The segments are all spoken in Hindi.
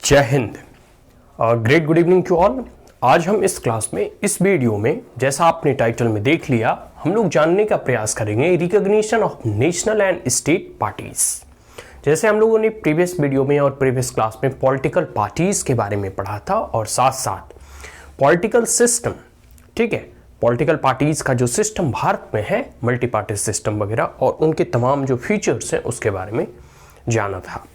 जय हिंद। Great good evening to all. आज हम इस क्लास में, इस वीडियो में, जैसा आपने टाइटल में देख लिया, हम लोग जानने का प्रयास करेंगे recognition of national and state parties. जैसे हम लोगों ने प्रीवियस वीडियो में और प्रीवियस क्लास में पॉलिटिकल पार्टीज के बारे में पढ़ा था और साथ साथ पॉलिटिकल सिस्टम, ठीक है, पॉलिटिकल पार्टीज का जो सिस्टम भारत में है, मल्टी पार्टी सिस्टम वगैरह, और उनके तमाम जो फीचर्स हैं उसके बारे में जाना था।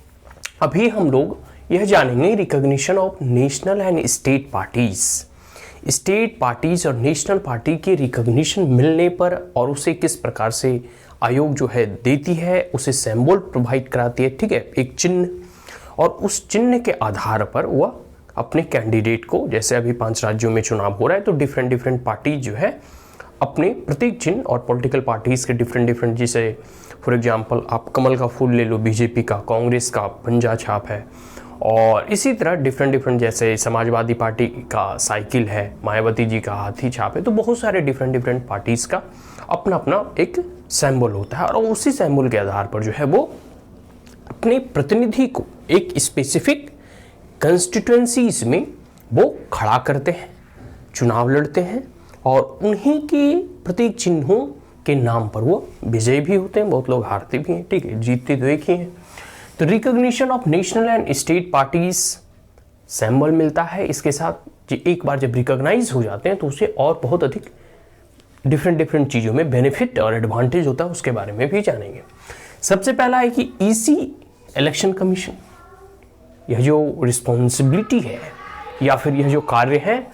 अभी हम लोग यह जानेंगे recognition of national and state parties. State parties और नेशनल पार्टी के रिकॉग्निशन मिलने पर और उसे किस प्रकार से आयोग जो है देती है, उसे सिंबल प्रोवाइड कराती है, ठीक है, एक चिन्ह, और उस चिन्ह के आधार पर वह अपने कैंडिडेट को, जैसे अभी 5 राज्यों में चुनाव हो रहा है तो डिफरेंट पार्टीज जो है अपने प्रतीक चिन्ह और पॉलिटिकल पार्टीज के डिफरेंट, जैसे फॉर एग्जांपल आप कमल का फूल ले लो, बीजेपी का, कांग्रेस का पंजा छाप है, और इसी तरह डिफरेंट जैसे समाजवादी पार्टी का साइकिल है, मायावती जी का हाथी छाप है। तो बहुत सारे डिफरेंट पार्टीज का अपना अपना एक सिंबल होता है और उसी सिंबल के आधार पर जो है वो अपने प्रतिनिधि को एक स्पेसिफिक कंस्टिट्यूएंसीज में वो खड़ा करते हैं, चुनाव लड़ते हैं, और उन्हीं के प्रतीक चिन्हों के नाम पर वो विजयी भी होते हैं। बहुत लोग हारते भी हैं, ठीक है, जीतते तो एक ही हैं। तो recognition of national and state parties symbol मिलता है। इसके साथ एक बार जब रिकॉग्नाइज हो जाते हैं तो उसे और बहुत अधिक डिफरेंट चीज़ों में बेनिफिट और एडवांटेज होता है, उसके बारे में भी जानेंगे। सबसे पहला है कि ईसी इलेक्शन कमीशन, यह जो रिस्पॉन्सिबिलिटी है या फिर यह जो कार्य है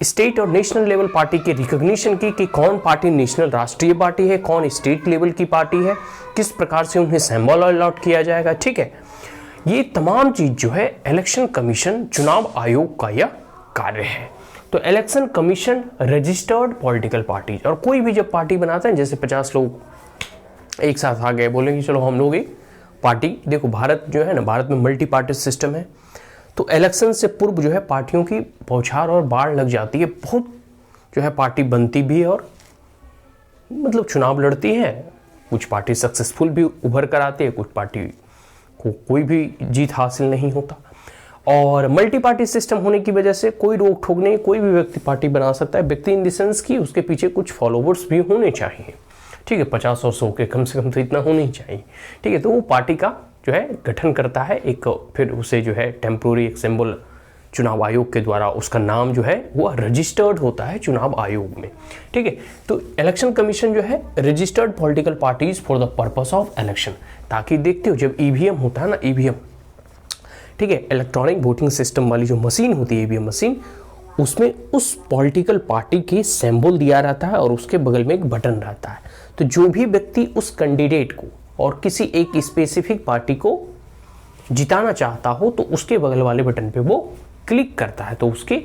स्टेट और नेशनल लेवल पार्टी के रिकॉग्निशन की, कि कौन पार्टी नेशनल राष्ट्रीय पार्टी है, कौन स्टेट लेवल की पार्टी है, किस प्रकार से उन्हें सिंबल अलॉट किया जाएगा, ठीक है, ये तमाम चीज जो है इलेक्शन कमीशन, चुनाव आयोग का यह कार्य है। तो election commission registered political party, और कोई भी जब पार्टी बनाता है, जैसे 50 लोग एक साथ आ गए, बोलेंगे चलो हम लोग एक पार्टी, देखो भारत जो है ना, भारत में मल्टी पार्टी सिस्टम है, तो इलेक्शन से पूर्व जो है पार्टियों की बौछार और बाढ़ लग जाती है, बहुत जो है पार्टी बनती भी है और मतलब चुनाव लड़ती है। कुछ पार्टी सक्सेसफुल भी उभर कर आती है, कुछ पार्टी को कोई भी जीत हासिल नहीं होता। और मल्टी पार्टी सिस्टम होने की वजह से कोई रोक ठोक नहीं, कोई भी व्यक्ति पार्टी बना सकता है। व्यक्ति इन द सेंस कि उसके पीछे कुछ फॉलोवर्स भी होने चाहिए, ठीक है, 50 और 100 के कम से कम तो इतना होना ही चाहिए, ठीक है। तो वो पार्टी का जो है गठन करता है एक, फिर उसे जो है टेम्पोररी एक सिंबल चुनाव आयोग के द्वारा, उसका नाम जो है वो रजिस्टर्ड होता है चुनाव आयोग में, ठीक है। तो इलेक्शन कमीशन जो है registered political parties for the purpose of election, ताकि देखते हो जब ईवीएम होता है ना, ईवीएम, ठीक है, इलेक्ट्रॉनिक वोटिंग सिस्टम वाली जो मशीन होती है, ईवीएम मशीन, उसमें उस पॉलिटिकल पार्टी के सिंबल दिया रहता है और उसके बगल में एक बटन रहता है। तो जो भी व्यक्ति उस कैंडिडेट को और किसी एक स्पेसिफिक पार्टी को जिताना चाहता हो तो उसके बगल वाले बटन पे वो क्लिक करता है, तो उसके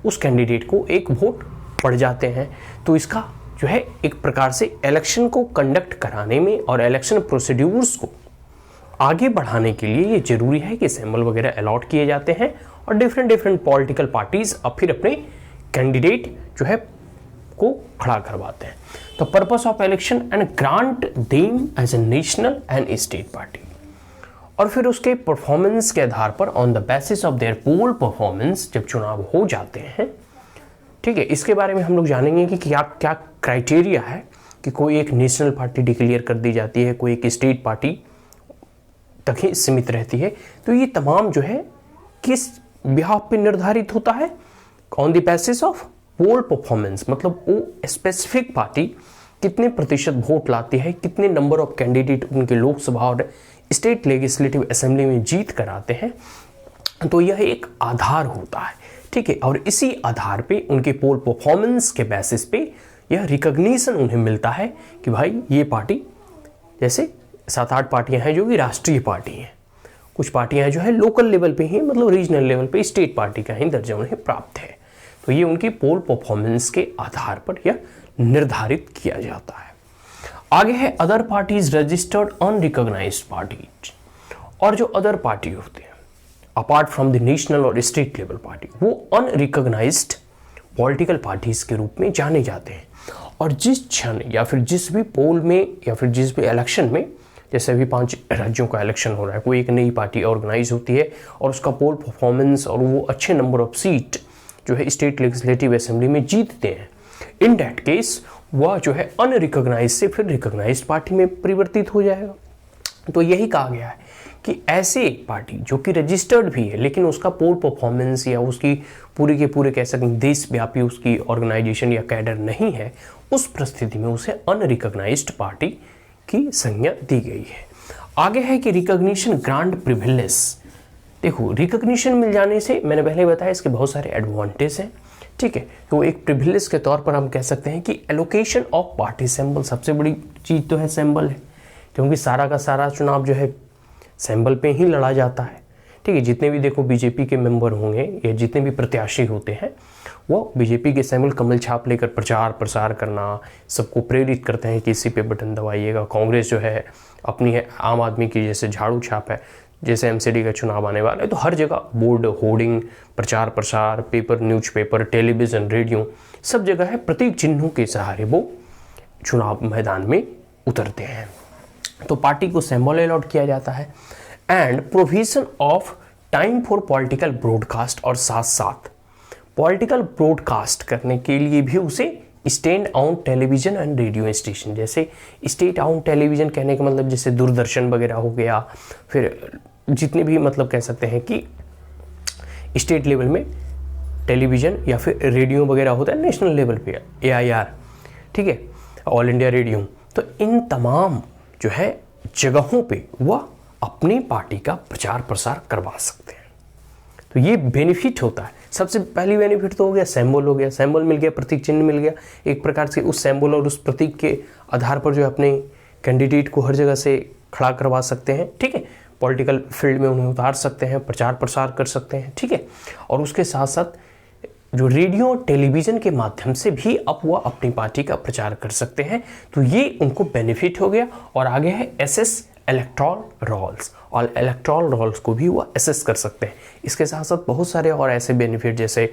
उस कैंडिडेट को एक वोट पड़ जाते हैं। तो इसका जो है एक प्रकार से इलेक्शन को कंडक्ट कराने में और इलेक्शन प्रोसीड्यूर्स को आगे बढ़ाने के लिए ये जरूरी है कि सिंबल वगैरह अलॉट किए जाते हैं और डिफरेंट पॉलिटिकल पार्टीज अब फिर अपने कैंडिडेट जो है को खड़ा करवाते हैं। तो purpose of election and grant them as a national and state party, और फिर उसके परफॉर्मेंस के आधार पर on the basis of their poll performance जब चुनाव हो जाते हैं, ठीक है, इसके बारे में हम लोग जानेंगे कि क्या क्या क्राइटेरिया है कि कोई एक नेशनल पार्टी डिक्लेयर कर दी जाती है, कोई एक स्टेट पार्टी तक ही सीमित रहती है। तो ये तमाम जो है किस बिहाफ पे निर्धारित होता है, on the basis of poll performance, मतलब वो स्पेसिफिक पार्टी कितने प्रतिशत वोट लाती है, कितने नंबर ऑफ कैंडिडेट उनके लोकसभा और स्टेट लेजिस्लेटिव असेंबली में जीत कर आते हैं। तो यह एक आधार होता है, ठीक है, और इसी आधार पे उनके पोल परफॉर्मेंस के बेसिस पे यह रिकॉग्निशन उन्हें मिलता है कि भाई ये पार्टी, जैसे 7-8 पार्टियां हैं जो कि राष्ट्रीय पार्टी हैं, कुछ पार्टियां जो है लोकल लेवल पे ही, मतलब रीजनल लेवल पे स्टेट पार्टी का ही दर्जा उन्हें प्राप्त है। तो ये उनकी पोल परफॉर्मेंस के आधार पर यह निर्धारित किया जाता है। आगे है other parties registered unrecognised parties, और जो अदर पार्टी होते हैं अपार्ट फ्रॉम द नेशनल और स्टेट लेवल पार्टी, वो अनरिकॉग्नाइज्ड पॉलिटिकल पार्टीज के रूप में जाने जाते हैं। और जिस क्षण या फिर जिस भी पोल में या फिर जिस भी इलेक्शन में जैसे अभी 5 राज्यों का इलेक्शन हो रहा है, कोई एक नई पार्टी ऑर्गेनाइज होती है और उसका पोल परफॉर्मेंस और वो अच्छे नंबर ऑफ सीट जो है स्टेट लेजिस्लेटिव असेंबली में जीतते हैं, इन दैट केस वह जो है अनरिकॉग्नाइज से फिर रिकॉग्नाइज्ड पार्टी में परिवर्तित हो जाएगा। तो यही कहा गया है कि ऐसे एक पार्टी जो कि रजिस्टर्ड भी है लेकिन उसका पोल परफॉर्मेंस या उसकी पूरे के पूरे कह सकते हैं देशव्यापी उसकी ऑर्गेनाइजेशन या कैडर नहीं है, उस परिस्थिति में उसे अनरिकॉग्नाइज्ड पार्टी की संज्ञा दी गई है। आगे है कि रिकॉग्निशन ग्रांट प्रिविलेज। देखो, रिकॉग्निशन मिल जाने से मैंने पहले बताया इसके बहुत सारे एडवांटेज हैं, ठीक है। तो एक प्रिविलेज के तौर पर हम कह सकते हैं कि एलोकेशन ऑफ पार्टी सिंबल, सबसे बड़ी चीज तो है सिंबल है, क्योंकि सारा का सारा चुनाव जो है सिंबल पे ही लड़ा जाता है, ठीक है। जितने भी देखो बीजेपी के मेंबर होंगे या जितने भी प्रत्याशी होते हैं वो बीजेपी के सिंबल कमल छाप लेकर प्रचार प्रसार करना, सबको प्रेरित करते हैं कि इसी पे बटन दबाइएगा। कांग्रेस जो है अपनी है, आम आदमी की जैसे झाड़ू छाप है, जैसे एमसीडी का चुनाव आने वाला है तो हर जगह बोर्ड, होर्डिंग, प्रचार प्रसार, पेपर, न्यूज़पेपर, टेलीविज़न, रेडियो, सब जगह है प्रतीक चिन्हों के सहारे वो चुनाव मैदान में उतरते हैं। तो पार्टी को सिंबल अलॉट किया जाता है। And provision of time for political broadcast, और साथ साथ पॉलिटिकल ब्रॉडकास्ट करने के लिए भी उसे stand on television and radio station, जैसे स्टेट ऑन टेलीविजन कहने का मतलब जैसे दूरदर्शन वगैरह हो गया, फिर जितने भी मतलब कह सकते हैं कि स्टेट लेवल में टेलीविजन या फिर रेडियो वगैरह होता है, नेशनल लेवल पे AIR, ठीक है, ऑल इंडिया रेडियो, तो इन तमाम जो है जगहों पे वह अपनी पार्टी का प्रचार प्रसार करवा सकते हैं। तो ये बेनिफिट होता है। सबसे पहली बेनिफिट तो हो गया सिंबल, हो गया सिंबल मिल गया, प्रतीक चिन्ह मिल गया, एक प्रकार से उस सिंबल और उस प्रतीक के आधार पर जो है अपने कैंडिडेट को हर जगह से खड़ा करवा सकते हैं, ठीक है, पॉलिटिकल फील्ड में उन्हें उतार सकते हैं, प्रचार प्रसार कर सकते हैं, ठीक है। और उसके साथ साथ जो रेडियो और टेलीविज़न के माध्यम से भी अब वह अपनी पार्टी का प्रचार कर सकते हैं, तो ये उनको बेनिफिट हो गया। और आगे है SS इलेक्टोरल रोल्स, और इलेक्टोरल रोल्स को भी वह एसेस कर सकते हैं। इसके साथ साथ बहुत सारे और ऐसे बेनिफिट, जैसे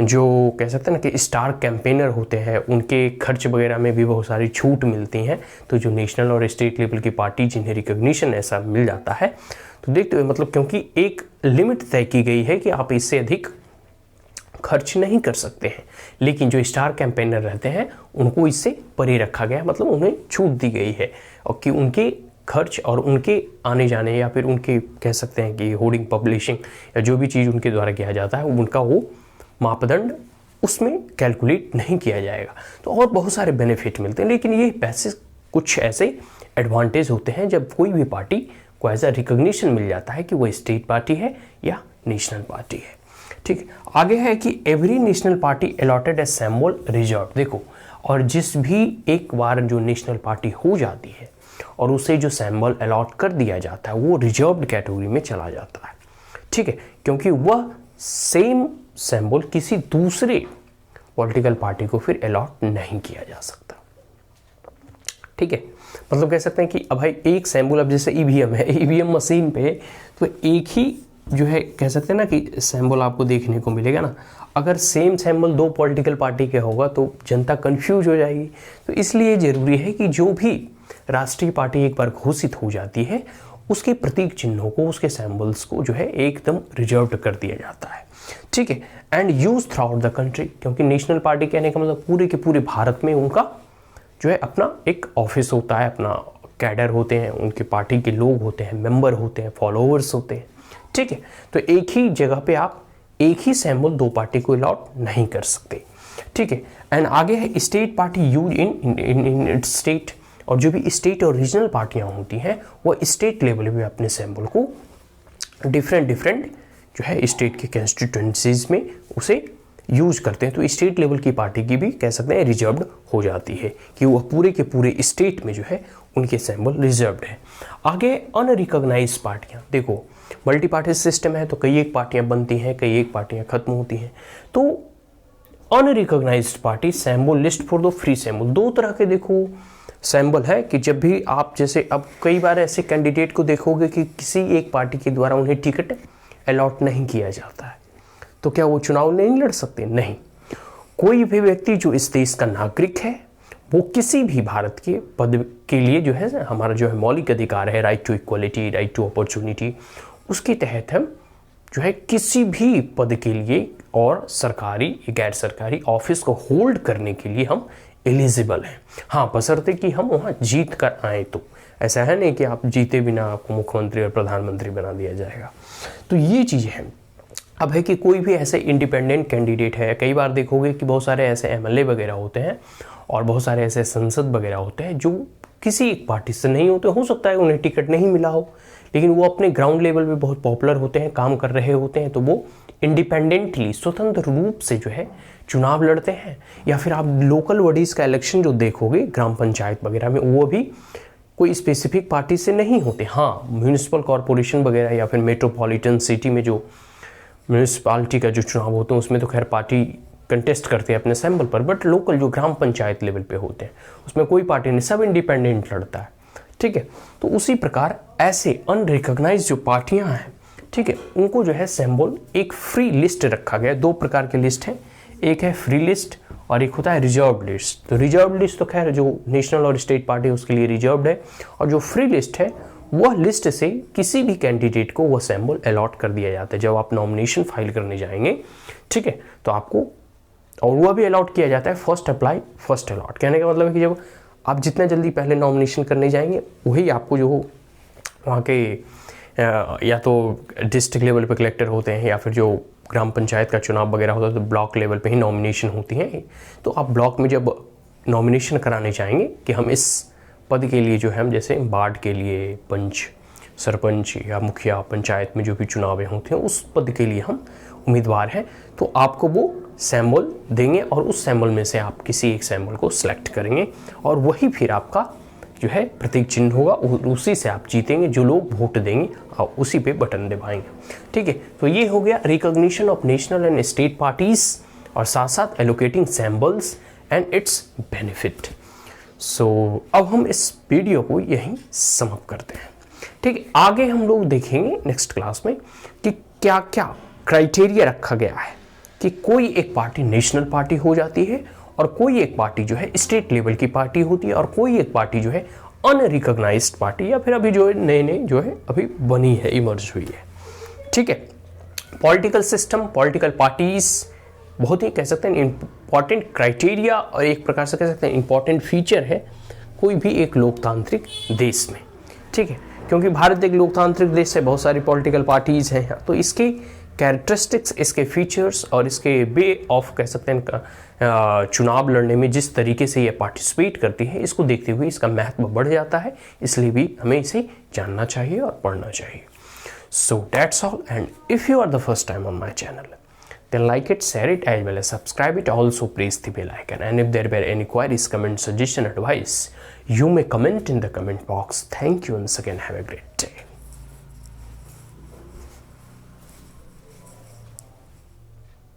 जो कह सकते हैं ना कि स्टार कैंपेनर होते हैं, उनके खर्च वगैरह में भी बहुत सारी छूट मिलती हैं। तो जो नेशनल और स्टेट लेवल की पार्टी जिन्हें रिकॉग्निशन ऐसा मिल जाता है, तो देखते हुए मतलब क्योंकि एक लिमिट तय की गई है कि आप इससे अधिक खर्च नहीं कर सकते हैं, लेकिन जो स्टार कैंपेनर रहते हैं उनको इससे परे रखा गया, मतलब उन्हें छूट दी गई है, और कि उनके खर्च और उनके आने जाने या फिर उनके कह सकते हैं कि होर्डिंग, पब्लिशिंग या जो भी चीज़ उनके द्वारा किया जाता है उनका वो मापदंड उसमें कैलकुलेट नहीं किया जाएगा। तो और बहुत सारे बेनिफिट मिलते हैं, लेकिन ये पैसे कुछ ऐसे एडवांटेज होते हैं जब कोई भी पार्टी को ऐसा रिकॉग्निशन मिल जाता है कि वो स्टेट पार्टी है या नेशनल पार्टी है, ठीक है। आगे है कि every national party allotted a symbol reserve. देखो, और जिस भी एक बार जो नेशनल पार्टी हो जाती है और उसे जो सिंबल अलॉट कर दिया जाता है वो रिजर्व्ड कैटेगरी में चला जाता है, ठीक है, क्योंकि वह सेम सिंबल किसी दूसरे पॉलिटिकल पार्टी को फिर अलॉट नहीं किया जा सकता, ठीक है। मतलब कह सकते हैं कि अब भाई एक सिंबल, अब जैसे EVM है, EVM मशीन पे तो एक ही जो है कह सकते हैं ना कि सिंबल आपको देखने को मिलेगा ना। अगर सेम सिंबल दो पॉलिटिकल पार्टी के होगा तो जनता कंफ्यूज हो जाएगी। तो इसलिए ज़रूरी है कि जो भी राष्ट्रीय पार्टी एक बार घोषित हो जाती है उसके प्रतीक चिन्हों को, उसके सिंबल्स को जो है एकदम रिजर्व्ड कर दिया जाता है, ठीक है। And use through out the country, क्योंकि नेशनल पार्टी कहने का मतलब पूरे के पूरे भारत में उनका जो है अपना एक ऑफिस होता है, अपना कैडर होते हैं, उनके पार्टी के लोग होते हैं, मेंबर होते हैं, फॉलोअर्स होते हैं, ठीक है। तो एक ही जगह पे आप एक ही सिंबल दो पार्टी को अलॉट नहीं कर सकते, ठीक है। एंड आगे है state party use in state, और जो भी स्टेट और रीजनल पार्टियां होती हैं वो स्टेट लेवल पे अपने सिंबल को डिफरेंट जो है स्टेट के कंस्टिट्यूएंसीज में उसे यूज करते हैं। तो स्टेट लेवल की पार्टी की भी कह सकते हैं रिजर्व्ड हो जाती है कि वह पूरे के पूरे स्टेट में जो है उनके सिंबल रिजर्व्ड है। आगे अनरिकॉग्नाइज्ड पार्टियां, देखो मल्टी पार्टी सिस्टम है तो कई एक पार्टियां बनती हैं, कई एक पार्टियां खत्म होती हैं। तो unrecognised party symbol list for the free symbol, दो तरह के देखो सिंबल है कि जब भी आप जैसे अब कई बार ऐसे कैंडिडेट को देखोगे कि किसी एक पार्टी के द्वारा उन्हें टिकट अलॉट नहीं किया जाता है, तो क्या वो चुनाव नहीं लड़ सकते? नहीं। कोई भी व्यक्ति जो इस देश का नागरिक है वो किसी भी भारत के पद के लिए जो है हमारा जो है मौलिक अधिकार है, right to equality, right to opportunity, उसके तहत हम जो है किसी भी पद के लिए और सरकारी गैर सरकारी ऑफिस को होल्ड करने के लिए हम एलिजिबल हैं। हाँ, बशर्ते कि हम वहाँ जीत कर आए। तो ऐसा है नहीं कि आप जीते बिना आपको मुख्यमंत्री और प्रधानमंत्री बना दिया जाएगा। तो ये चीज़ है। अब है कि कोई भी ऐसे इंडिपेंडेंट कैंडिडेट है, कई बार देखोगे कि बहुत सारे ऐसे एमएलए वगैरह होते हैं और बहुत सारे ऐसे संसद वगैरह होते हैं जो किसी एक पार्टी से नहीं होते। हो सकता है उन्हें टिकट नहीं मिला हो, लेकिन वो अपने ग्राउंड लेवल पे बहुत पॉपुलर होते हैं, काम कर रहे होते हैं, तो वो इंडिपेंडेंटली स्वतंत्र रूप से जो है चुनाव लड़ते हैं। या फिर आप लोकल बॉडीज़ का इलेक्शन जो देखोगे ग्राम पंचायत वगैरह में, वो भी कोई स्पेसिफिक पार्टी से नहीं होते। हाँ, म्यूनिसिपल कॉरपोरेशन वगैरह या फिर मेट्रोपॉलिटन सिटी में जो म्यूनिसिपालिटी का जो चुनाव होते हैं उसमें तो खैर पार्टी कंटेस्ट करते हैं अपने सैंपल पर, बट लोकल जो ग्राम पंचायत लेवल पे होते हैं उसमें कोई पार्टी नहीं, सब इंडिपेंडेंट लड़ता है। ठीक है, तो उसी प्रकार ऐसे अनरिकॉग्नाइज्ड जो पार्टियां हैं, ठीक है, उनको जो है सिंबल एक फ्री लिस्ट रखा गया है। दो प्रकार की लिस्ट है, एक है फ्री लिस्ट और एक होता है रिजर्व लिस्ट। तो रिजर्व लिस्ट तो खैर जो नेशनल और स्टेट पार्टी है उसके लिए रिजर्व्ड है, और जो फ्री लिस्ट है वह लिस्ट से किसी भी कैंडिडेट को वह सिंबल अलॉट कर दिया जाता है। जब आप नॉमिनेशन फाइल करने जाएंगे, ठीक है, तो आपको, और वह भी अलॉट किया जाता है फर्स्ट अप्लाई फर्स्ट अलॉट। कहने का मतलब है कि जब आप जितना जल्दी पहले नॉमिनेशन करने जाएंगे वही आपको जो वहाँ के या तो डिस्ट्रिक्ट लेवल पे कलेक्टर होते हैं या फिर जो ग्राम पंचायत का चुनाव वगैरह होता है तो ब्लॉक लेवल पे ही नॉमिनेशन होती है। तो आप ब्लॉक में जब नॉमिनेशन कराने चाहेंगे कि हम इस पद के लिए जो है, हम जैसे वार्ड के लिए पंच, सरपंच या मुखिया, पंचायत में जो भी चुनाव होते हैं उस पद के लिए हम उम्मीदवार हैं, तो आपको वो सैम्बल देंगे और उस सैम्बल में से आप किसी एक सैम्बल को सिलेक्ट करेंगे और वही फिर आपका जो है प्रतीक चिन्ह होगा, उसी से आप जीतेंगे। जो लोग वोट देंगे और उसी पे बटन दबाएंगे। ठीक है, तो ये हो गया recognition of national and state parties और साथ साथ allocating symbols and its benefit. So अब हम इस वीडियो को यहीं समाप्त करते हैं। ठीक है, आगे हम लोग देखेंगे नेक्स्ट क्लास में कि क्या क्या क्राइटेरिया रखा गया है कि कोई एक पार्टी नेशनल पार्टी हो जाती है और कोई एक पार्टी जो है स्टेट लेवल की पार्टी होती है और कोई एक पार्टी जो है अनरिकॉग्नाइज्ड पार्टी या फिर अभी जो है नए नए जो है अभी बनी है, इमर्ज हुई है। ठीक है, पॉलिटिकल सिस्टम, पॉलिटिकल पार्टीज बहुत ही कह सकते हैं इंपॉर्टेंट क्राइटेरिया और एक प्रकार से कह सकते हैं इंपॉर्टेंट फीचर है कोई भी एक लोकतांत्रिक देश में। ठीक है, क्योंकि भारत एक लोकतांत्रिक देश है, बहुत सारी पॉलिटिकल पार्टीज हैं, तो इसके कैरेक्टरिस्टिक्स, इसके फीचर्स और इसके वे ऑफ कह सकते हैं चुनाव लड़ने में जिस तरीके से ये पार्टिसिपेट करती है, इसको देखते हुए इसका महत्व बढ़ जाता है। इसलिए भी हमें इसे जानना चाहिए और पढ़ना चाहिए। So that's all, and if you are the first time on my channel, then like it, share it, as well as subscribe it. Also press the bell icon, and if there were any queries, comment, suggestion, advice, you may comment in the comment box. Thank you once again. Have a great day.